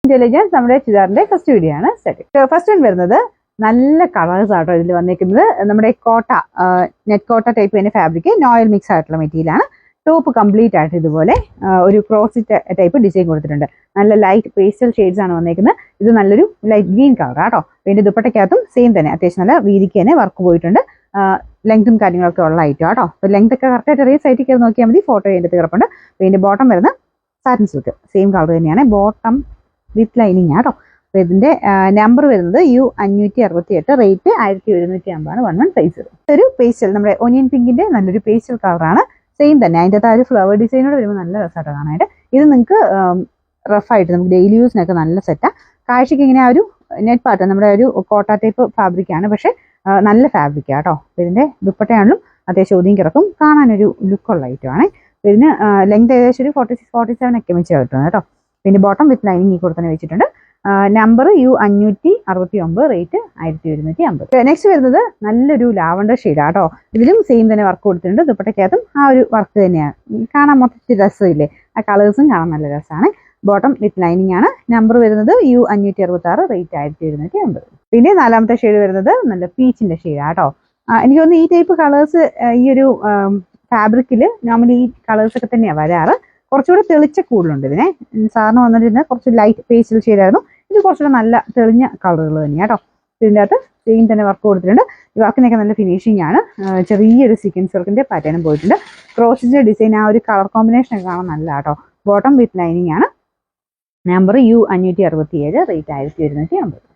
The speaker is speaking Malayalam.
ഇന്റലിജൻസ് നമ്മുടെ ചുരിദാറിന്റെ ഫസ്റ്റ് വീഡിയോ ആണ്. ഫസ്റ്റ് വൺ വരുന്നത് നല്ല കളേഴ്സ് ആട്ടോ ഇതിൽ വന്നിരിക്കുന്നത്. നമ്മുടെ കോട്ട നെറ്റ് കോട്ട ടൈപ്പ് തന്നെ ഫാബ്രിക്, നോയൽ മിക്സ് ആയിട്ടുള്ള മെറ്റീരിയൽ ആണ്. ടോപ്പ് കംപ്ലീറ്റ് ആയിട്ട് ഇതുപോലെ ഒരു ക്രോസ് ടൈപ്പ് ഡിസൈൻ കൊടുത്തിട്ടുണ്ട്. നല്ല ലൈറ്റ് പേസ്റ്റൽ ഷെയ്ഡ്സ് ആണ് വന്നിരിക്കുന്നത്. ഇത് നല്ലൊരു ലൈറ്റ് ഗ്രീൻ കളർ ആട്ടോ. പിന്നെ ദുപ്പട്ടയ്ക്കകത്തും സെയിം തന്നെ അത്യാവശ്യം നല്ല വീതിക്ക് തന്നെ വർക്ക് പോയിട്ടുണ്ട്. ലെങ്തും കാര്യങ്ങളൊക്കെ ഉള്ള ഐറ്റം ആട്ടോ. അപ്പോൾ ലെങ്ത് ഒക്കെ കറക്റ്റായിട്ട് ചെറിയ സൈറ്റിൽ കയറി നോക്കിയാൽ മതി. ഫോട്ടോ അതിൻ്റെ കിടപ്പുണ്ട്. പിന്നെ ബോട്ടം വരുന്ന സാറ്റിൻ സിൽക്ക് സെയിം കളർ തന്നെയാണ്. ബോട്ടം വിത്ത് ലൈനിങ് ആട്ടോ. അപ്പോൾ ഇതിന്റെ നമ്പർ വരുന്നത് U568, റേറ്റ് 1750 1 സൈസ്. ഒരു പേസ്റ്റൽ നമ്മുടെ ഒനിയൻ പിങ്കിന്റെ നല്ലൊരു പേസ്റ്റൽ കളറാണ്. സെയിം തന്നെ അതിൻ്റെ അകത്ത് ആ ഒരു ഫ്ലവർ ഡിസൈനോട് വരുമ്പോൾ നല്ല രസമായിട്ട് കാണാനായിട്ട്. ഇത് നിങ്ങൾക്ക് റഫായിട്ട് നമുക്ക് ഡെയിലി യൂസിനൊക്കെ നല്ല സെറ്റാണ്. കാഴ്ചയ്ക്ക് ഇങ്ങനെ ആ ഒരു നെറ്റ് പാർട്ട് നമ്മുടെ ഒരു കോട്ട ടൈപ്പ് ഫാബ്രിക്കാണ്, പക്ഷെ നല്ല ഫാബ്രിക്കാണ് കേട്ടോ. ഇതിന്റെ ദുപ്പട്ടയാണെങ്കിലും അത്യാവശ്യം ഒതുങ്ങി കിടക്കും, കാണാനൊരു ലുക്കുള്ള ഐറ്റമാണ്. ഇതിന് ലെങ്ത് ഏകദേശം ഒരു 46-47 ഒക്കെ വെച്ച് കിട്ടുന്നത് കേട്ടോ. പിന്നെ ബോട്ടം വിത്ത് ലൈനിങ് ഈ കൂടെ തന്നെ വെച്ചിട്ടുണ്ട്. Number U569, rate 1250. നെക്സ്റ്റ് വരുന്നത് നല്ലൊരു ലാവണ്ടർ ഷെയ്ഡാണ് കേട്ടോ. ഇതിലും സെയിം തന്നെ വർക്ക് കൊടുത്തിട്ടുണ്ട്. ദുപ്പട്ടയ്ക്കകത്തും ആ ഒരു വർക്ക് തന്നെയാണ്. കാണാൻ മൊത്തത്തിൽ രസമില്ലേ, ആ കളേഴ്സും കാണാൻ നല്ല രസമാണ്. ബോട്ടം വിത്ത് ലൈനിങ് ആണ്. നമ്പർ വരുന്നത് U566, റേറ്റ് 1250. പിന്നെ നാലാമത്തെ ഷെയ്ഡ് വരുന്നത് നല്ല പീച്ചിന്റെ ഷെയ്ഡാണ് കേട്ടോ. എനിക്ക് തോന്നുന്നു ഈ ടൈപ്പ് കളേഴ്സ് ഈ ഒരു ഫാബ്രിക്കിൽ നോർമലി ഈ കളേഴ്സ് ഒക്കെ തന്നെയാണ് വരാറ്. കുറച്ചുകൂടെ തെളിച്ച കൂടുതലുണ്ട് ഇതിനെ. സാറിന് വന്നിരുന്നത് കുറച്ച് ലൈറ്റ് പേസ്റ്റൽ ഷെയ്ഡായിരുന്നു. ഇത് കുറച്ചുകൂടെ നല്ല തെളിഞ്ഞ കളറുകൾ തന്നെയാണ് കേട്ടോ. ഇതിൻ്റെ അകത്ത് സെയിം തന്നെ വർക്ക് കൊടുത്തിട്ടുണ്ട്. ഈ വർക്കിനൊക്കെ നല്ല ഫിനിഷിംഗ് ആണ്. ചെറിയൊരു സീക്വൻസ് വർക്കിന്റെ പാറ്റേണും പോയിട്ടുണ്ട്. ക്രോസിന്റെ ഡിസൈൻ ആ ഒരു കളർ കോമ്പിനേഷൻ ഒക്കെ കാണാൻ നല്ല കേട്ടോ. ബോട്ടം വിത്ത് ലൈനിങ് ആണ്. Number U567, rate 1250.